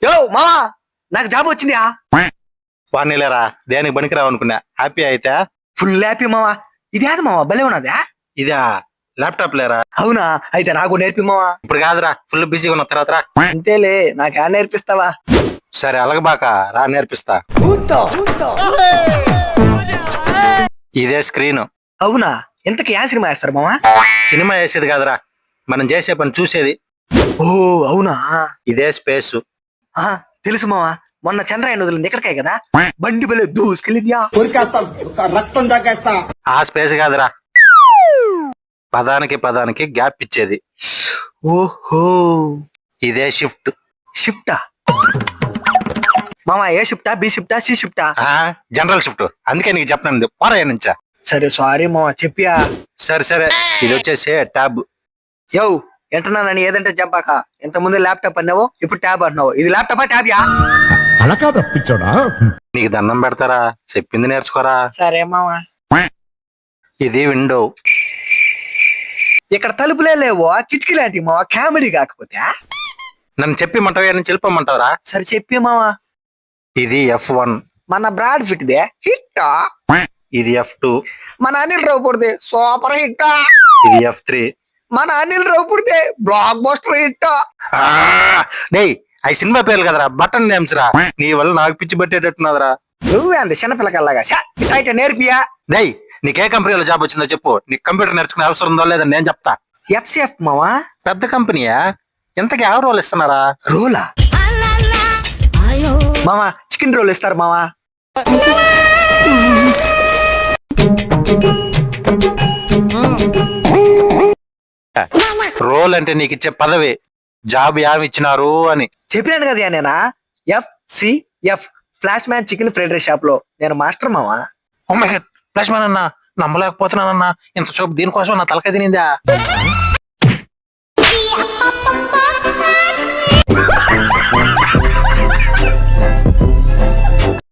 యో మావా నాకు జాబ్ వచ్చిందా? వాడినిలేరా దేనికి పనికిరావు అనుకున్నా. హ్యాపీ అయితే ఫుల్ హ్యాపీ మావా. ఇదేది మావా భలే ఉన్నదా? ఇదా ల్యాప్టాప్ లేరా? అవునా, అయితే నాకు నేర్పి మావా. ఇప్పుడు కాదురా, ఫుల్ బిజీగా ఉన్న తర్వాత రా. అంతేలే, నాకు నేర్పిస్తావా? సరే అలగబాక రా, నేర్పిస్తా. ఇదే స్క్రీన్. అవునా, ఎంతకి యా సినిమా వేస్తారు మావా? సినిమా వేసేది కాదురా, మనం చేసే పని చూసేది. ఓ అవునా. ఇదే స్పేస్. తెలుసు మావా, మొన్న చంద్రాయన వదిలింది ఎక్కడికాయ కదా, బండి బలే దూసుకెళ్ళిందియా. రక్తం తాగేస్తా. ఆ స్పేస్ కాదురా, పదానికి గ్యాప్ ఇచ్చేది. ఓహో, ఇదే షిఫ్ట్. షిఫ్టా మావా? ఏ షిఫ్టా, బి షిఫ్టా, సి షిఫ్టా? General shift. అందుకే నీకు చెప్పనండి, పోరా నుంచా. సరే సారీ మావా, చెప్పియా. సరే ఇది వచ్చేసి ట్యాబ్. యో ఎంటున్నానని ఏదంటే చెప్పాక, ఇంత ముందు ల్యాప్టాప్ అన్నావు, ఇప్పుడు ట్యాబ్ అంటున్నావు. ఇది ల్యాప్టాపా ట్యాబ్ యా? అలా కాదు అప్పించాడా. నీకు దండం పెడతారా, చెప్పింది నేర్చుకోరా. సరే మావా. ఇది విండో. ఇక్కడ తలుపులే లేవో, కిటికీ లాంటివి మావా, కామెడీ కాకపోతే. నన్ను చెప్పమంటావా నుంచి వెళ్ళిపోమంటావరా? సరే చెప్పి మావా. ఇది F1. మన బ్రాడ్ ఫిట్ దే హిట్. ఇది F2. మన అనిల్ రావుపూడిదే సూపర్ హిట్. ఇది F3. మన అనిల్ రావుపూడిదే బ్లాక్ బస్టర్ హిట్. డేయ్ అవి సినిమా పేర్లు కదరా, బటన్ నేమ్స్ రా. నీ వల్ల నాకు పిచ్చి పట్టేటట్టున్నదిరా. నువ్వే అంత చిన్నపిల్లకల్లాగా అయితే నేర్పియా. డేయ్ నీకే కంపెనీలో జాబ్ వచ్చిందో చెప్పు, నీకు కంప్యూటర్ నేర్చుకునే అవసరం ఉందో లేదని నేను చెప్తా. FCF మావా. పెద్ద కంపెనీయా? ఇంతకీ ఎవరు రోల్ ఇస్తున్నారా? రోలా మావా? చికెన్ రోల్ ఇస్తారు మావా. రోల్ అంటే నీకు ఇచ్చే పదవి, జాబ్ ఏమి ఇచ్చినారు అని. చెప్పినాను కదా నేనా, FCF flash man chicken fried rice shop లో నేను మాస్టర్ మావా. ఫ్లాష్ మ్యాన్ అన్నా, నమ్మలేకపోతున్నానన్నా. ఇంత చూపు దీనికోసం నా తలకాయ తినిందా?